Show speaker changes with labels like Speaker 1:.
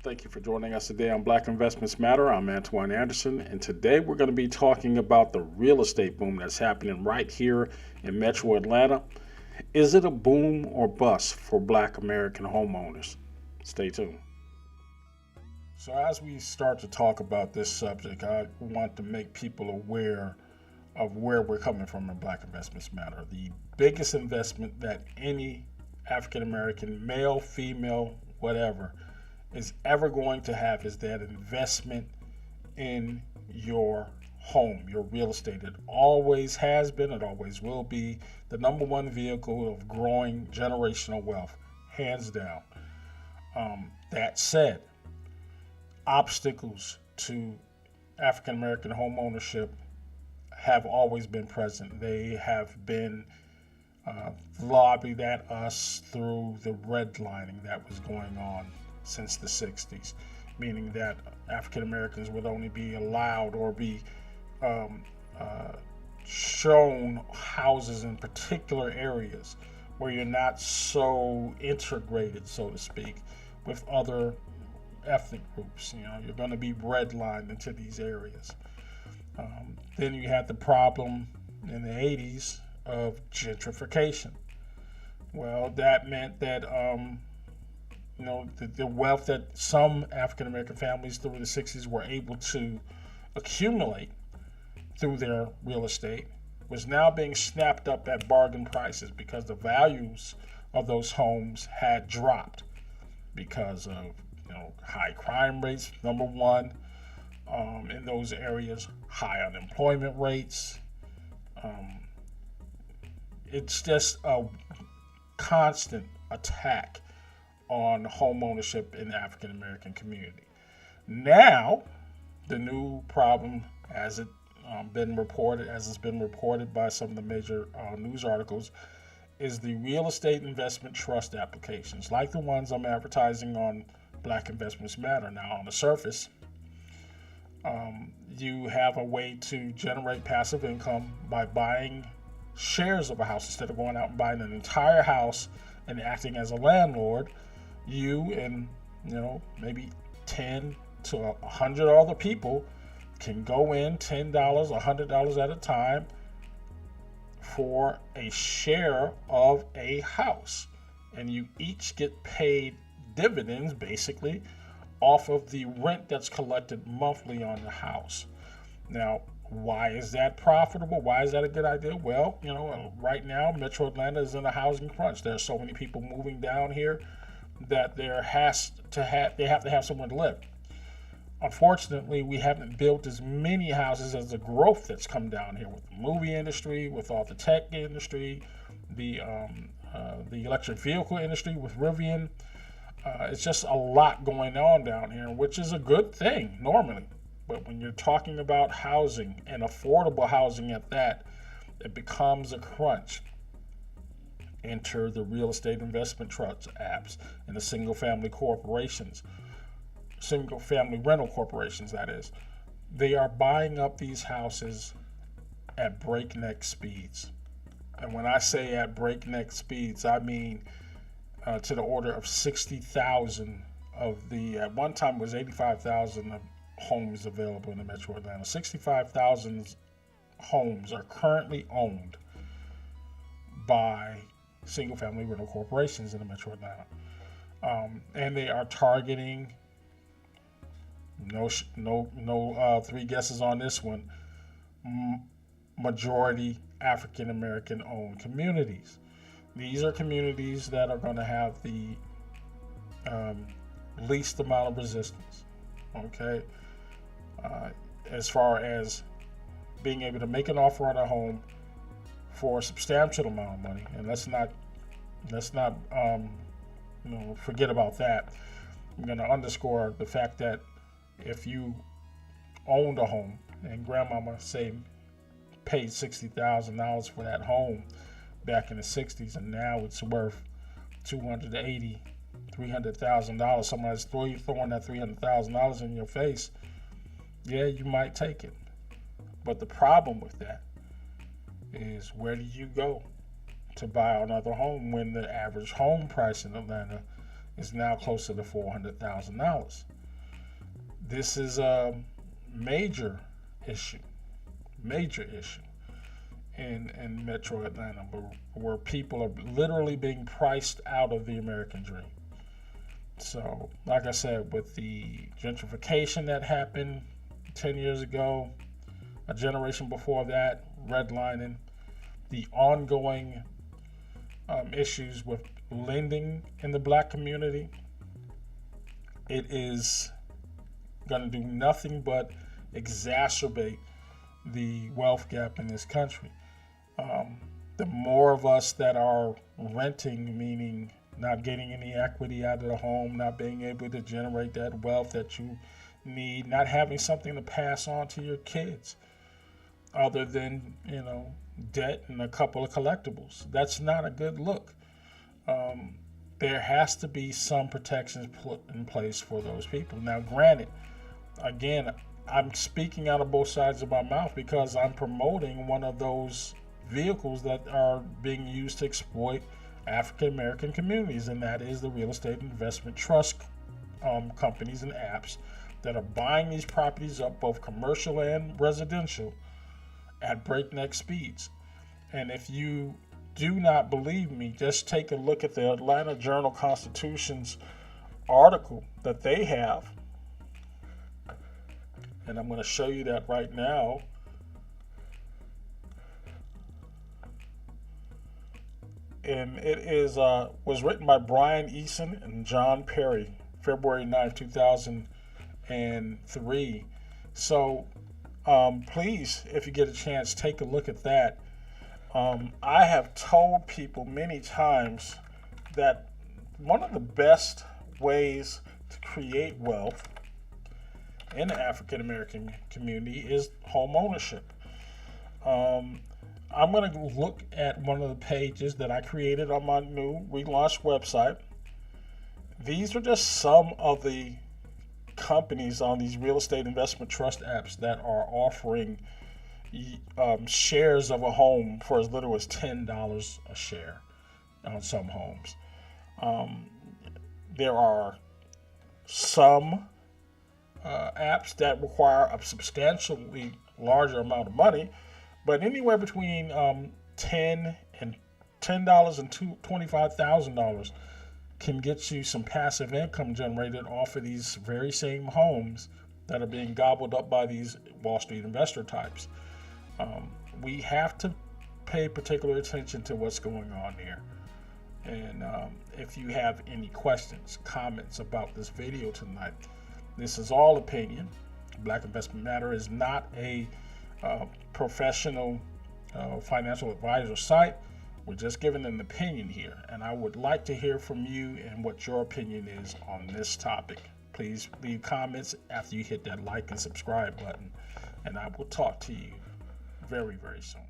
Speaker 1: Thank you for joining us today on Black Investments Matter. I'm Antoine Anderson, and today we're going to be talking about the real estate boom that's happening right here in Metro Atlanta. Is it a boom or bust for Black American homeowners? Stay tuned. So, as we start to talk about this subject, I want to make people aware of where we're coming from in Black Investments Matter. The biggest investment that any African American, male, female, whatever, is ever going to have is that investment in your home, your real estate. It always has been, it always will be the number one vehicle of growing generational wealth, hands down. That said, obstacles to African American home ownership have always been present. They have been lobbied at us through the redlining that was going on since the 60s, meaning that African Americans would only be allowed or be um, uh, shown houses in particular areas where you're not so integrated, so to speak, with other ethnic groups. You're going to be redlined into these areas. Then you had the problem in the 80s of gentrification. Well, that meant that the wealth that some African American families through the 60s were able to accumulate through their real estate was now being snapped up at bargain prices because the values of those homes had dropped because of high crime rates, number one, in those areas, high unemployment rates. Um, it's just a constant attack on home ownership in the African American community. Now, the new problem, as it's been reported by some of the major news articles, is the real estate investment trust applications, like the ones I'm advertising on Black Investments Matter. Now, on the surface, you have a way to generate passive income by buying shares of a house instead of going out and buying an entire house and acting as a landlord. You and maybe 10 to 100 other people can go in $10, $100 at a time for a share of a house, and you each get paid dividends basically off of the rent that's collected monthly on the house. Now, why is that profitable? Why is that a good idea? Well, right now Metro Atlanta is in a housing crunch. There are so many people moving down here that they have to have somewhere to live. Unfortunately, we haven't built as many houses as the growth that's come down here with the movie industry, with all the tech industry, the electric vehicle industry with Rivian. It's just a lot going on down here, which is a good thing normally. But when you're talking about housing and affordable housing at that, it becomes a crunch. Enter the real estate investment trust apps and the single family rental corporations, that is. They are buying up these houses at breakneck speeds. And when I say at breakneck speeds, I mean to the order of 60,000 at one time it was 85,000 homes available in the Metro Atlanta. 65,000 homes are currently owned by single family rental corporations in the Metro Atlanta. And they are targeting, three guesses on this one, majority African American owned communities. These are communities that are going to have the least amount of resistance, okay? As far as being able to make an offer on a home for a substantial amount of money, and let's not forget about that. I'm going to underscore the fact that if you owned a home and grandmama say paid $60,000 for that home back in the 60s, and now it's worth $280,000, $300,000. Somebody's throwing that $300,000 in your face. Yeah, you might take it. But the problem with that is, where do you go to buy another home when the average home price in Atlanta is now closer to $400,000. This is a major issue in Metro Atlanta, where people are literally being priced out of the American dream. So, like I said, with the gentrification that happened 10 years ago, a generation before that, redlining, the ongoing issues with lending in the black community, it is going to do nothing but exacerbate the wealth gap in this country. The more of us that are renting, meaning not getting any equity out of the home, not being able to generate that wealth that you need, not having something to pass on to your kids other than, debt and a couple of collectibles. That's not a good look. There has to be some protections put in place for those people. Now, granted, again, I'm speaking out of both sides of my mouth because I'm promoting one of those vehicles that are being used to exploit African American communities, and that is the real estate investment trust companies and apps that are buying these properties up, both commercial and residential, at breakneck speeds. And if you do not believe me, just take a look at the Atlanta Journal-Constitution's article that they have. And I'm going to show you that right now. And it is was written by Brian Eason and John Perry, February 9th, 2003. So please, if you get a chance, take a look at that. I have told people many times that one of the best ways to create wealth in the African American community is home ownership. I'm going to look at one of the pages that I created on my new relaunched website. These are just some of the companies on these real estate investment trust apps that are offering shares of a home for as little as $10 a share on some homes. There are some apps that require a substantially larger amount of money, but anywhere between $10 and $25,000 can get you some passive income generated off of these very same homes that are being gobbled up by these Wall Street investor types. We have to pay particular attention to what's going on here. And if you have any questions, comments about this video tonight, this is all opinion. Black Investment Matter is not a professional financial advisor site. We're just giving an opinion here, and I would like to hear from you and what your opinion is on this topic. Please leave comments after you hit that like and subscribe button, and I will talk to you very, very soon.